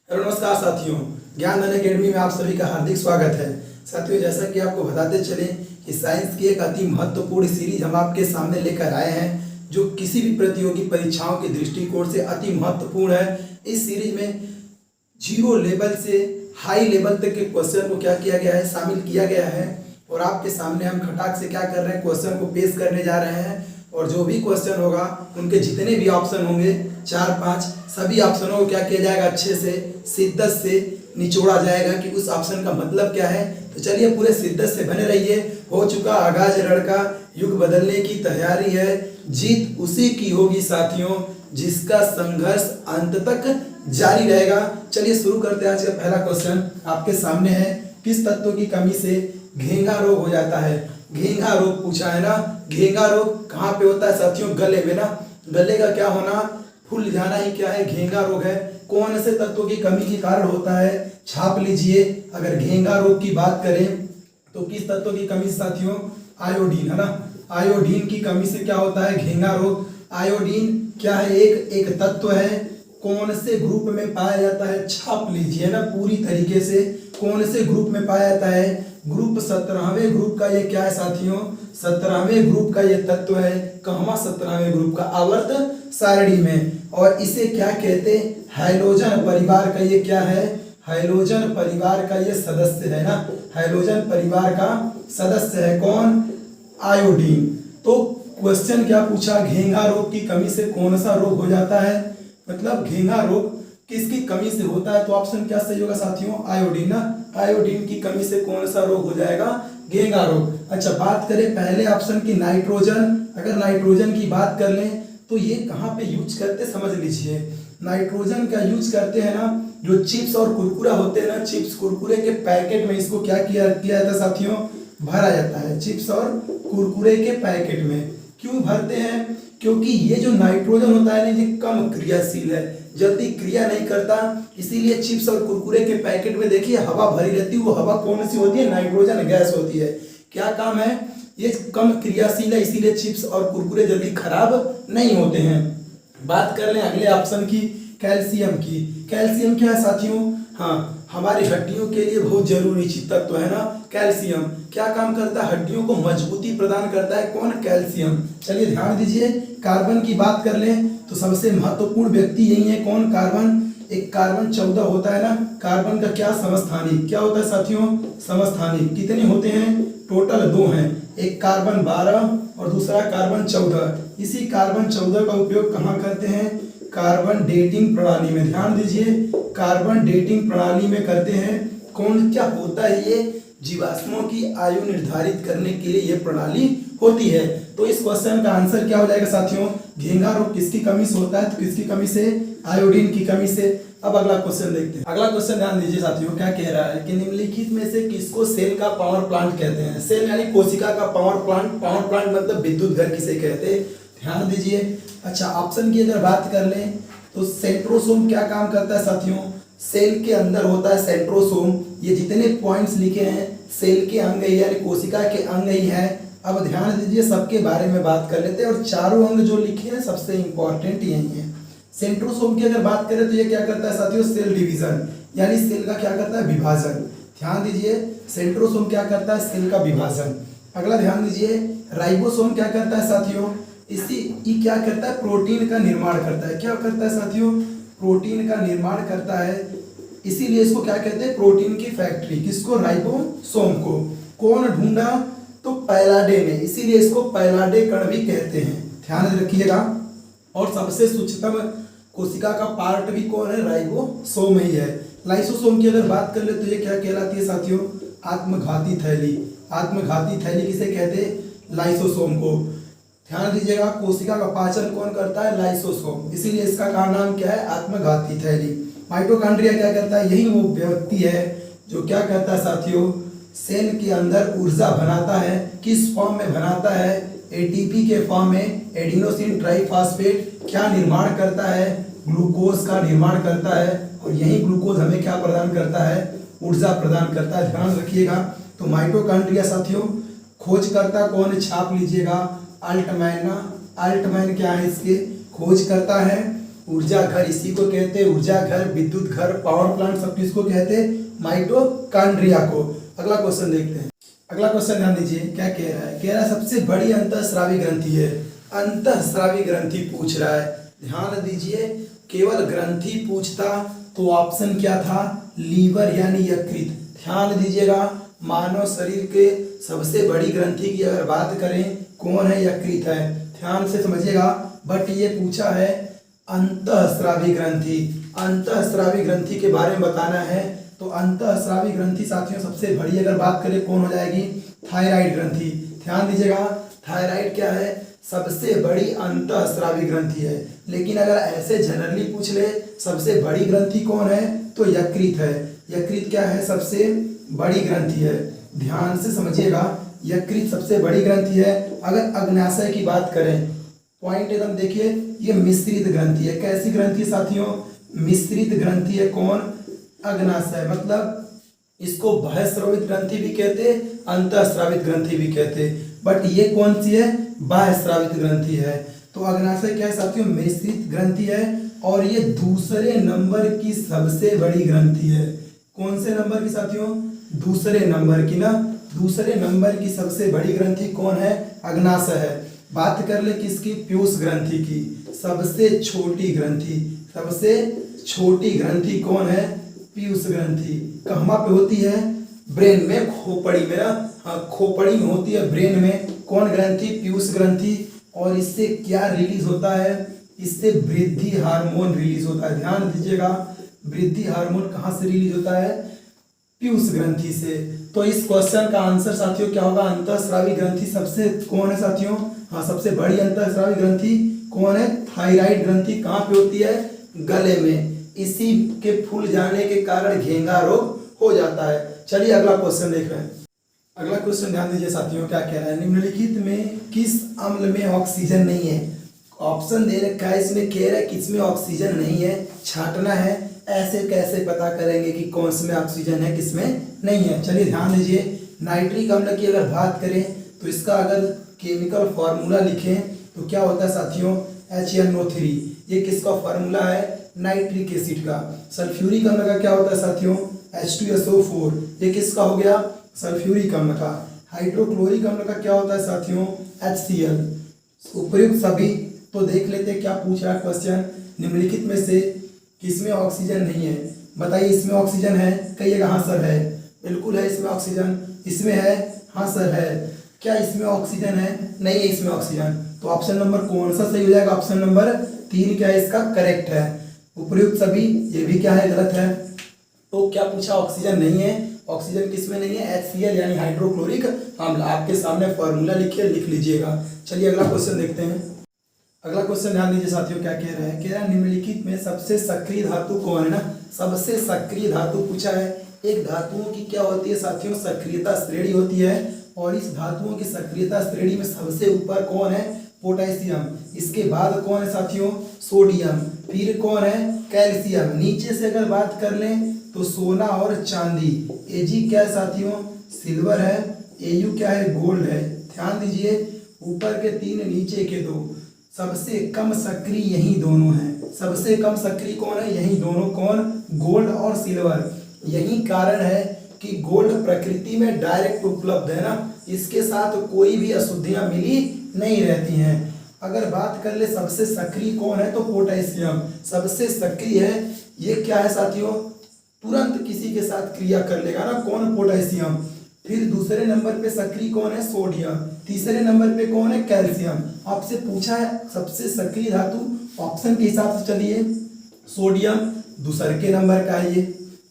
Hello नमस्कार साथियों, ज्ञान धन अकेडमी में आप सभी का हार्दिक स्वागत है। साथियों, जैसा कि आपको बताते चले कि साइंस की एक अति महत्वपूर्ण सीरीज हम आपके सामने लेकर आए हैं, जो किसी भी प्रतियोगी परीक्षाओं के दृष्टिकोण से अति महत्वपूर्ण है। इस सीरीज में जीरो लेवल से हाई लेवल तक के क्वेश्चन को क्या किया गया है, शामिल किया गया है। और आपके सामने हम खटाक से क्या कर रहे हैं, क्वेश्चन को पेश करने जा रहे हैं। और जो भी क्वेश्चन होगा उनके जितने भी ऑप्शन होंगे 4-5 सभी ऑप्शनों को क्या किया जाएगा, अच्छे से शिद्दत से निचोड़ा जाएगा कि उस ऑप्शन का मतलब क्या है। तो चलिए पूरे शिद्दत से बने रहिए। हो चुका आगाज लड़का, युग बदलने की तैयारी है, जीत उसी की होगी साथियों जिसका संघर्ष अंत तक जारी रहेगा। चलिए शुरू करते हैं। आज का पहला क्वेश्चन आपके सामने है, किस तत्व की कमी से घेंघा रोग हो जाता है। घेंघा रोग पूछा है ना। घेंघा रोग कहाँ पे होता है साथियों, गले में ना। गले का क्या होना, फूल जाना ही क्या है, घेंघा रोग है। कौन से तत्व की कमी के कारण होता है, छाप लीजिए। अगर घेंघा रोग की बात करें तो किस तत्व की कमी साथियों, आयोडीन है ना। आयोडीन की कमी से क्या होता है, घेंघा रोग। आयोडीन क्या है, एक तत्व है। कौन से ग्रुप में पाया जाता है, छाप लीजिए ना पूरी तरीके से। कौन से ग्रुप में पाया जाता है, ग्रुप 17वें ग्रुप का ये क्या है साथियों, 17वें ग्रुप का ये तत्व है। कहाँ, 17वें ग्रुप का आवर्त सारणी में। और इसे क्या कहते हैं, हैलोजन परिवार का ये क्या है, हैलोजन परिवार का ये सदस्य है ना। हैलोजन परिवार का सदस्य है कौन, आयोडीन। तो क्वेश्चन क्या पूछा, घेंघा रोग की कमी से कौन सा रोग हो जाता है, मतलब घेंघा रोग किसकी कमी से होता है। तो ऑप्शन क्या सही होगा साथियों, आयोडीन ना। आयोडीन की कमी से कौन सा रोग हो जाएगा, घेंघा रोग। अच्छा, बात करें पहले ऑप्शन की, नाइट्रोजन। अगर नाइट्रोजन की बात कर लें तो ये कहाँ पे यूज करते समझ लीजिए। नाइट्रोजन का यूज करते हैं ना, जो चिप्स और कुरकुरा होते हैं ना, चिप्स कुरकुरे के पैकेट में इसको क्या किया जाता है साथियों, भरा जाता है। चिप्स और कुरकुरे के पैकेट में क्यों भरते हैं, क्योंकि ये जो नाइट्रोजन होता है ना, ये कम क्रियाशील है, जल्दी क्रिया नहीं करता। इसीलिए चिप्स और कुरकुरे के पैकेट में देखिए हवा भरी रहती है। वो हवा कौन सी होती है, नाइट्रोजन गैस होती है। क्या काम है, ये कम क्रियाशील है, इसीलिए चिप्स और कुरकुरे जल्दी खराब नहीं होते हैं। बात कर लें अगले ऑप्शन की, कैल्शियम की। कैल्शियम क्या है साथियों, हाँ, हमारी हड्डियों के लिए बहुत जरूरी तत्व है ना कैल्शियम। क्या काम करता है, हड्डियों को मजबूती प्रदान करता है कौन, कैल्शियम। चलिए ध्यान दीजिए। कार्बन की बात कर लें तो सबसे महत्वपूर्ण व्यक्ति यही है कौन, कार्बन। एक कार्बन 14 होता है ना। कार्बन का क्या, समस्थानिक। क्या होता है साथियों, समस्थानिक। कितने होते हैं, टोटल 2 हैं, एक कार्बन 12 और दूसरा कार्बन 14। इसी कार्बन 14 का उपयोग कहाँ करते हैं, कार्बन डेटिंग प्रणाली में। ध्यान दीजिए, कार्बन डेटिंग प्रणाली में करते हैं। कौन, क्या होता है ये, जीवाश्मों की आयु निर्धारित करने के लिए यह प्रणाली होती है। तो इस क्वेश्चन का आंसर क्या हो जाएगा साथियों, घेंघा रोग किसकी कमी से होता है, तो किसकी कमी से, आयोडीन की कमी से। अब अगला क्वेश्चन देखते हैं। अगला क्वेश्चन ध्यान दीजिए साथियों, क्या कह रहा है कि निम्नलिखित में से किसको सेल का पावर प्लांट कहते हैं। सेल यानी कोशिका का पावर प्लांट। पावर प्लांट मतलब विद्युत घर किसे कहते हैं, ध्यान दीजिए। अच्छा, ऑप्शन की अगर बात कर लें तो सेंट्रोसोम क्या काम करता है साथियों, सेल के अंदर होता है सेंट्रोसोम। ये जितने पॉइंट्स लिखे हैं सेल के अंग ही यानी कोशिका के अंग ही है। अब ध्यान दीजिए, सबके बारे में बात कर लेते हैं। और चारों अंग जो लिखे हैं सबसे इंपॉर्टेंट यही है। सेंट्रोसोम की अगर बात करें तो ये क्या करता है साथियों, सेल डिवीजन, यानी सेल का क्या करता है, विभाजन। ध्यान दीजिए, सेंट्रोसोम क्या करता है, सेल का विभाजन। अगला ध्यान दीजिए, राइबोसोम क्या करता है साथियों, ये क्या करता है, प्रोटीन का निर्माण करता है। क्या करता है साथियों, प्रोटीन का निर्माण करता है। इसीलिए इसको क्या कहते हैं, प्रोटीन की फैक्ट्री। किसको, राइबोसोम को। कौन ढूंढा, तो पैलाडे ने, इसीलिए इसको पैलाडे कण भी कहते हैं। ध्यान रखिएगा। और सबसे सूक्ष्मतम कोशिका का पार्ट भी कौन है, राइबोसोम ही है। लाइसोसोम की अगर बात कर ले तो ये क्या कहलाती है साथियों, आत्मघाती थैली। आत्मघाती थैली किसे कहते हैं, लाइसोसोम को। ध्यान दीजिएगा, कोशिका का पाचन कौन करता है, लाइसोसोम, इसीलिए इसका का नाम क्या है, आत्मघाती थैली। माइटोकॉन्ड्रिया क्या करता है, यही वो व्यक्ति है जो क्या करता है साथियों, सेल के अंदर ऊर्जा बनाता है। किस फॉर्म में बनाता है, एटीपी के फॉर्म में। एडिनोसिन ट्राइफॉस्फेट क्या निर्माण करता है, ग्लूकोज का निर्माण करता है। और यही ग्लूकोज हमें क्या प्रदान करता है, ऊर्जा प्रदान करता है। ध्यान रखिएगा। तो माइटोकॉन्ड्रिया साथियों खोजकर्ता कौन, छाप लीजिएगा, अल्टमैन ना। अल्टमैन क्या है, इसके खोज करता है। ऊर्जा घर इसी को कहते हैं ऊर्जा घर, विद्युत घर, पावर प्लांट सब किसको कहते हैं? माइटोकॉन्ड्रिया को। अगला क्वेश्चन देखते हैं। अगला क्वेश्चन ध्यान दीजिए क्या कह रहा है। कह रहा है सबसे बड़ी अंतःस्रावी ग्रंथि है। अंतःस्रावी ग्रंथि पूछ रहा है, ध्यान दीजिए। केवल ग्रंथि पूछता तो ऑप्शन क्या था? लीवर यानी यकृत। ध्यान दीजिएगा, मानव शरीर के सबसे बड़ी ग्रंथि की अगर बात करें कौन है? यकृत है। ध्यान से समझिएगा, बट ये पूछा है अंतःस्रावी ग्रंथि। अंतःस्रावी ग्रंथि के बारे में बताना है तो अंतःस्रावी ग्रंथि साथियों सबसे बड़ी अगर बात करें कौन हो जाएगी? थायराइड ग्रंथि। ध्यान दीजिएगा, थायराइड क्या है? सबसे बड़ी अंतःस्रावी ग्रंथि है। लेकिन अगर ऐसे जनरली पूछ ले सबसे बड़ी ग्रंथि कौन है तो यकृत है। यकृत क्या है? सबसे बड़ी ग्रंथि है। ध्यान से समझिएगा, यकृत सबसे बड़ी ग्रंथि है। अगर अग्नाशय की बात करें, पॉइंट एकदम देखिए, ये मिश्रित ग्रंथि है। कैसी ग्रंथि साथियों? मिश्रित ग्रंथि है। कौन? अग्नाशय। मतलब इसको बहिस्रावित ग्रंथि भी कहते, अंतःस्रावित ग्रंथि भी कहते, बट ये कौन सी है? बहिस्रावित ग्रंथि है। तो अग्नाशय क्या है साथियों? मिश्रित ग्रंथि है और ये दूसरे नंबर की सबसे बड़ी ग्रंथि है। कौन से नंबर की साथियों? दूसरे नंबर की ना। दूसरे नंबर की सबसे बड़ी ग्रंथि कौन है? अग्नाशय है। बात कर ले किसकी? पीयूष ग्रंथि की। सबसे छोटी ग्रंथि, सबसे छोटी ग्रंथि कौन है? पीयूष ग्रंथि। कहाँ पे होती है? ब्रेन में, खोपड़ी में ना। हाँ, खोपड़ी में होती है, ब्रेन में। कौन ग्रंथि? पीयूष ग्रंथि। और इससे क्या रिलीज होता है? इससे वृद्धि हार्मोन रिलीज होता है। ध्यान दीजिएगा, वृद्धि हार्मोन कहाँ से रिलीज होता है? पीयूष ग्रंथि से। तो इस क्वेश्चन का आंसर साथियों क्या होगा? अंतःस्रावी ग्रंथि सबसे कौन है साथियों? हाँ, सबसे बड़ी अंतःस्रावी ग्रंथि कौन है? थायराइड ग्रंथि। कहाँ पे होती है? गले में। इसी के फूल जाने के कारण घेंगा रोग हो जाता है। चलिए अगला क्वेश्चन देख रहे हैं। अगला क्वेश्चन ध्यान दीजिए साथियों क्या कह रहा है। निम्नलिखित में किस अम्ल में ऑक्सीजन नहीं है? ऑप्शन दे रखा है, इसमें कह रहा है किसमें ऑक्सीजन नहीं है, छांटना है। ऐसे कैसे पता करेंगे कि कौन से में ऑक्सीजन है किसमें नहीं है? चलिए ध्यान दीजिए, नाइट्रिक अम्ल की अगर बात करें तो इसका अगर केमिकल फॉर्मूला लिखें तो क्या होता है साथियों? HNO3। ये किसका फॉर्मूला है? नाइट्रिक एसिड का। सल्फ्यूरिक अम्ल का क्या होता है साथियों? H2SO4। ये किसका हो गया? सल्फ्यूरिक अम्ल का। हाइड्रोक्लोरिक अम्ल का क्या होता है साथियों? HCl। उपयुक्त सभी। तो देख लेते हैं क्या पूछ रहा है क्वेश्चन। निम्नलिखित में से किसमें ऑक्सीजन नहीं है? बताइए, इसमें ऑक्सीजन है? कहिएगा हाँ सर है। बिल्कुल है इसमें ऑक्सीजन। इसमें है? हाँ सर है। क्या इसमें ऑक्सीजन है? नहीं है इसमें ऑक्सीजन। तो ऑप्शन नंबर कौन सा सही हो जाएगा? ऑप्शन नंबर 3 क्या है इसका? करेक्ट है। उपयुक्त सभी, ये भी क्या है? गलत है। तो क्या पूछा? ऑक्सीजन नहीं है। ऑक्सीजन किसमें नहीं है? HCl यानी हाइड्रोक्लोरिक अम्ल। आपके सामने फॉर्मूला लिखिए, लिख लीजिएगा। चलिए अगला क्वेश्चन देखते हैं। अगला क्वेश्चन ध्यान दीजिए साथियों क्या कह रहा है। कह रहा है निम्नलिखित में सबसे सक्रिय धातु कौन है ना। सबसे सक्रिय धातु पूछा है। एक धातुओं की क्या होती है साथियों? सक्रियता श्रेणी होती है। और इस धातुओं की सक्रियता श्रेणी में सबसे ऊपर कौन है? पोटेशियम। इसके बाद कौन है साथियों? सोडियम। फिर कौन है? कैल्शियम। नीचे से अगर बात कर लें तो सोना और चांदी। Ag क्या है साथियों? सिल्वर है। Au क्या है? गोल्ड है। ध्यान दीजिए, ऊपर के 3 नीचे के 2। सबसे कम सक्रिय यही दोनों हैं। सबसे कम सक्रिय कौन है? यही दोनों। कौन? गोल्ड और सिल्वर। यही कारण है कि गोल्ड प्रकृति में डायरेक्ट उपलब्ध है ना। इसके साथ कोई भी अशुद्धियां मिली नहीं रहती हैं। अगर बात कर ले सबसे सक्रिय कौन है तो पोटेशियम सबसे सक्रिय है। ये क्या है साथियों? तुरंत किसी के साथ क्रिया कर लेगा ना। कौन? पोटेशियम। फिर दूसरे नंबर पे सक्रिय कौन है? सोडियम। तीसरे नंबर पे कौन है? कैल्शियम। आपसे पूछा है सबसे सक्रिय धातु, ऑप्शन के हिसाब से चलिए। सोडियम दूसरे के नंबर का है, ये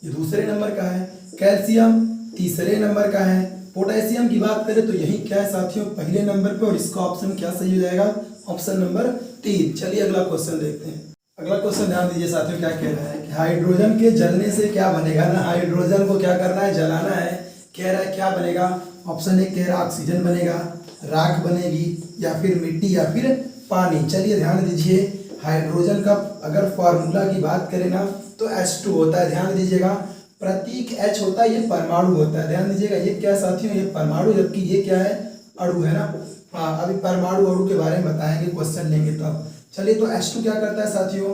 दूसरे नंबर का है। कैल्शियम तीसरे नंबर का है। पोटेशियम की बात करें तो यही क्या है साथियों? पहले नंबर पे। और इसका ऑप्शन क्या सही हो जाएगा? Option number 3। चलिए अगला क्वेश्चन देखते हैं। अगला क्वेश्चन ध्यान दीजिए साथियों क्या कह रहा है कि हाइड्रोजन के जलने से क्या बनेगा ना। हाइड्रोजन को क्या करना है? जलाना है। कह रहा है क्या बनेगा? ऑप्शन 1 कह रहा है ऑक्सीजन बनेगा, राख बनेगी, या फिर मिट्टी, या फिर पानी। चलिए ध्यान दीजिए, हाइड्रोजन का अगर फॉर्मूला की बात करें ना तो H2 होता है। ध्यान दीजिएगा, प्रतीक H होता है, ये परमाणु होता है। ध्यान दीजिएगा, ये क्या है साथियों? ये परमाणु, जबकि ये क्या है? अणु है ना। हाँ, अभी परमाणु अणु के बारे में बताएंगे, क्वेश्चन लेंगे तब। चलिए, तो H2 क्या करता है साथियों?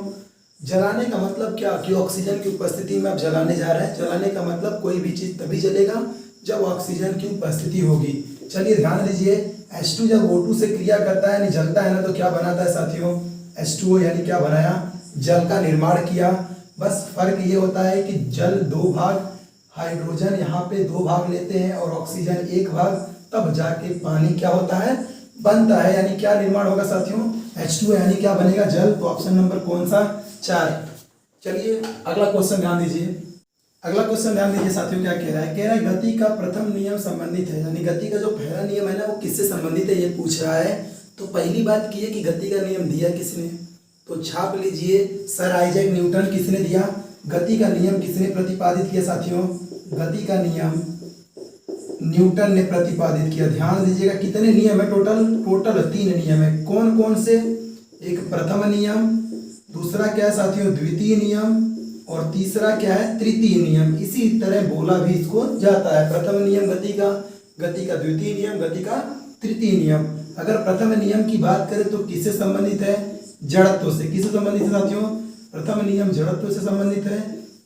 जलाने का मतलब क्या कि ऑक्सीजन की उपस्थिति में आप जलाने जा रहे हैं। जलाने का मतलब कोई भी चीज तभी जलेगा जब ऑक्सीजन की उपस्थिति होगी। चलिए ध्यान दीजिए, H2 जब O2 से क्रिया करता है यानी जलता है ना, तो क्या बनाता है साथियों, H2O यानी क्या बनाया, जल का निर्माण किया। बस फर्क ये होता है कि जल 2 भाग, हाइड्रोजन यहाँ पे 2 भाग लेते हैं और ऑक्सीजन 1 भाग, तब जाके पानी क्या होता है, बनता है। यानी क्या निर्माण होगा साथियों, H2 यानी क्या बनेगा, जल। तो ऑप्शन नंबर कौन सा, 4। चलिए अगला क्वेश्चन ध्यान दीजिए। अगला क्वेश्चन ध्यान दीजिए साथियों, क्या कह रहा है, कह रहा है गति का प्रथम नियम संबंधित है। यानी गति का जो पहला नियम है ना, वो किससे संबंधित है ये पूछ रहा है। तो पहली बात की है कि गति का नियम दिया किसने, तो छाप लीजिए, सर आइजैक न्यूटन। किसने दिया, गति का नियम किसने प्रतिपादित किया साथियों, गति का नियम न्यूटन ने प्रतिपादित किया। ध्यान दीजिएगा कितने नियम है, टोटल 3 नियम है। कौन कौन से, एक प्रथम नियम, दूसरा क्या है साथियों, द्वितीय नियम, और तीसरा क्या है, तृतीय नियम। इसी तरह बोला भी इसको जाता है, प्रथम नियम गति का द्वितीय नियम, गति का तृतीय नियम। अगर प्रथम नियम की बात करें तो किससे संबंधित है, जड़त्व से। किससे संबंधित है साथियों, प्रथम नियम जड़त्व से संबंधित है,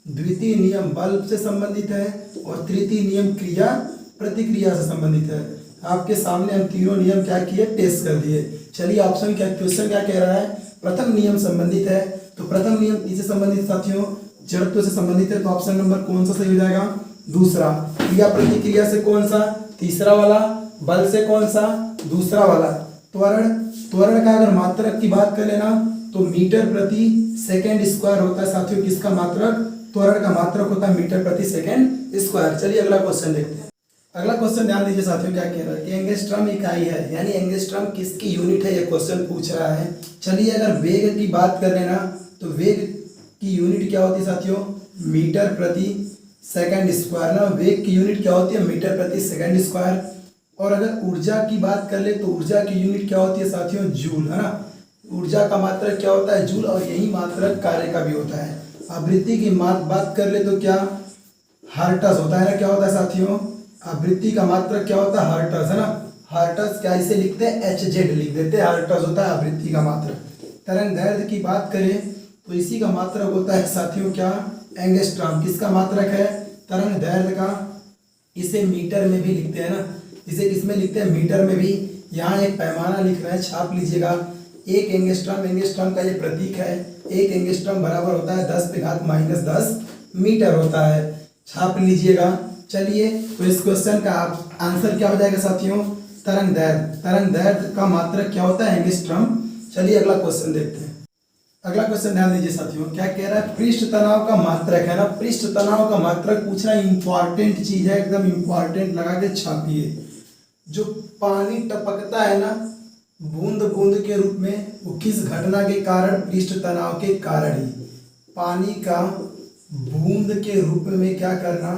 द्वितीय नियम बल से संबंधित है, और तृतीय नियम क्रिया प्रतिक्रिया से संबंधित है। आपके सामने हम तीनों नियम क्या किए, पेश कर दिए। चलिए ऑप्शन क्या, क्वेश्चन क्या कह रहा है, प्रथम नियम संबंधित है। तो प्रथम नियम किससे संबंधित साथियों, जड़त्व से संबंधित है। तो ऑप्शन नंबर कौन सा सही हो जाएगा, दूसरा। क्रिया प्रतिक्रिया से कौन सा, तीसरा वाला। बल से कौन सा, दूसरा वाला। त्वरण का अगर मात्रक की बात कर लेना तो मीटर प्रति सेकेंड स्क्वायर होता है साथियों। किसका मात्रक, त्वरण का मात्रक होता है मीटर प्रति सेकेंड स्क्वायर। चलिए अगला क्वेश्चन देखते हैं। अगला क्वेश्चन ध्यान दीजिए साथियों, क्या कह रहा है कि एंगस्ट्रॉम इकाई है, यानी एंगस्ट्रॉम किसकी यूनिट है, ये क्वेश्चन पूछ रहा है। चलिए अगर वेग की बात कर लेना तो वेग की यूनिट क्या होती है साथियों, मीटर प्रति सेकंड स्क्वायर ना। वेग की यूनिट क्या होती है, मीटर प्रति सेकंड स्क्वायर। और अगर ऊर्जा की बात कर ले तो ऊर्जा की यूनिट क्या होती है साथियों, जूल, है ना। ऊर्जा का मात्रक क्या होता है, जूल, और यही मात्रक कार्य का भी होता है। आवृत्ति की बात कर ले तो क्या, हर्ट्ज होता है ना। क्या होता है साथियों, आवृत्ति का मात्रक क्या होता है, हर्ट्ज, है ना। हर्ट्ज क्या इसे लिखते हैं, HZ लिख देते हैं, हर्ट्ज होता है आवृत्ति का मात्रक। तरंग दैर्ध्य की बात करें तो इसी का मात्रक होता है साथियों क्या, एंगस्ट्रॉम। किसका मात्रक है, तरंग दैर्ध्य का। इसे मीटर में भी लिखते हैं ना, इसे किसमें लिखते हैं, मीटर में भी। यहाँ एक पैमाना लिख रहे हैं, छाप लीजिएगा। 1 एंगस्ट्रॉम का ये प्रतीक है। 1 एंगस्ट्रॉम बराबर होता है 10⁻⁻10 मीटर होता है, छाप लीजिएगा। चलिए तो इस क्वेश्चन का आंसर क्या हो जाएगा साथियों, तरंग दैर्ध्य का मात्रक क्या होता है, एंगस्ट्रॉम। चलिए अगला क्वेश्चन देखते हैं। अगला क्वेश्चन ध्यान दीजिए साथियों, क्या कह रहा है, पृष्ठ तनाव का मात्रक है ना। पृष्ठ तनाव का मात्रक पूछना इंपॉर्टेंट चीज है, एकदम इंपॉर्टेंट लगा के छापिए। जो पानी टपकता है ना बूंद बूंद के रूप में, वो किस घटना के कारण, पृष्ठ तनाव के कारण ही। पानी का बूंद के रूप में क्या करना,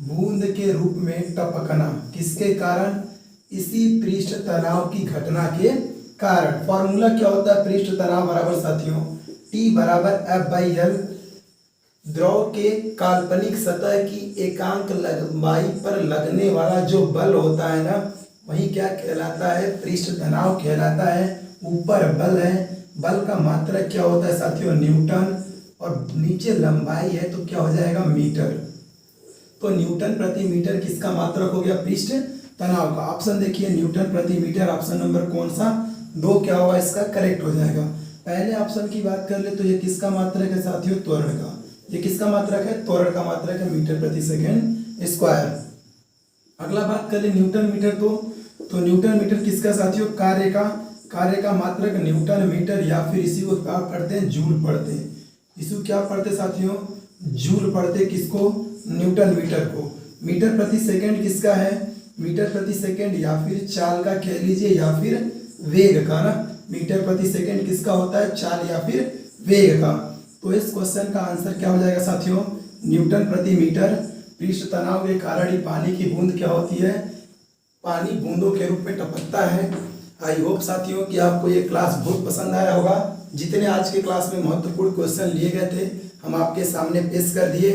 बूंद के रूप में टपकना, किसके कारण, इसी पृष्ठ तनाव की घटना के कारण। फॉर्मूला क्या होता है, पृष्ठ तनाव बराबर साथियों T बराबर F/L। द्रव के काल्पनिक सतह की एकांक लंबाई पर लगने वाला जो बल होता है ना, वही क्या कहलाता है, पृष्ठ तनाव कहलाता है। ऊपर बल है, बल का मात्रक क्या होता है साथियों, न्यूटन, और नीचे लंबाई है तो क्या हो जाएगा, मीटर। तो न्यूटन प्रति मीटर किसका मात्रक हो गया, पृष्ठ तनाव का। ऑप्शन देखिए, न्यूटन प्रति मीटर, ऑप्शन नंबर कौन सा, 2 क्या होगा इसका करेक्ट हो जाएगा। पहले ऑप्शन की बात कर ले तो ये किसका मात्रक है साथियों, त्वरण का। ये किसका मात्रक है, त्वरण का मात्रक है, मीटर प्रति सेकेंड स्क्वायर। अगला बात कर ले न्यूटन मीटर, तो न्यूटन मीटर किसका साथियों, कार्य का मात्रक न्यूटन मीटर, या फिर इसी को क्या पढ़ते हैं, जूल पढ़ते हैं। इसी क्या पढ़ते साथियों, जूल पढ़ते, किसको, न्यूटन मीटर को। मीटर प्रति सेकंड किसका है, मीटर प्रति सेकंड या फिर चाल का कह लीजिए, या फिर वेग का ना। मीटर प्रति सेकंड किसका होता है, चाल या फिर वेग का। तो इस क्वेश्चन का आंसर क्या हो जाएगा साथियों, न्यूटन प्रति मीटर। पृष्ठ तनाव के कारण ही पानी की बूंद क्या होती है, पानी बूंदों के रूप में टपकता है। आई होप साथियों कि आपको ये क्लास बहुत पसंद आया होगा। जितने आज के क्लास में महत्वपूर्ण क्वेश्चन लिए गए थे हम आपके सामने पेश कर दिए।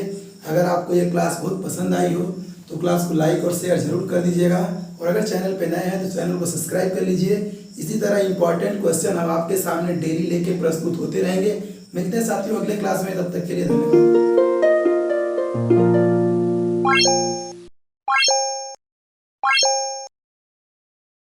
अगर आपको ये क्लास बहुत पसंद आई हो तो क्लास को लाइक और शेयर जरूर कर दीजिएगा, और अगर चैनल पे नए हैं तो चैनल को सब्सक्राइब कर लीजिए। इसी तरह इंपॉर्टेंट क्वेश्चन हम आपके सामने डेली लेके प्रस्तुत होते रहेंगे। मिलते हैं साथियों अगले क्लास में, तब तक के लिए धन्यवाद।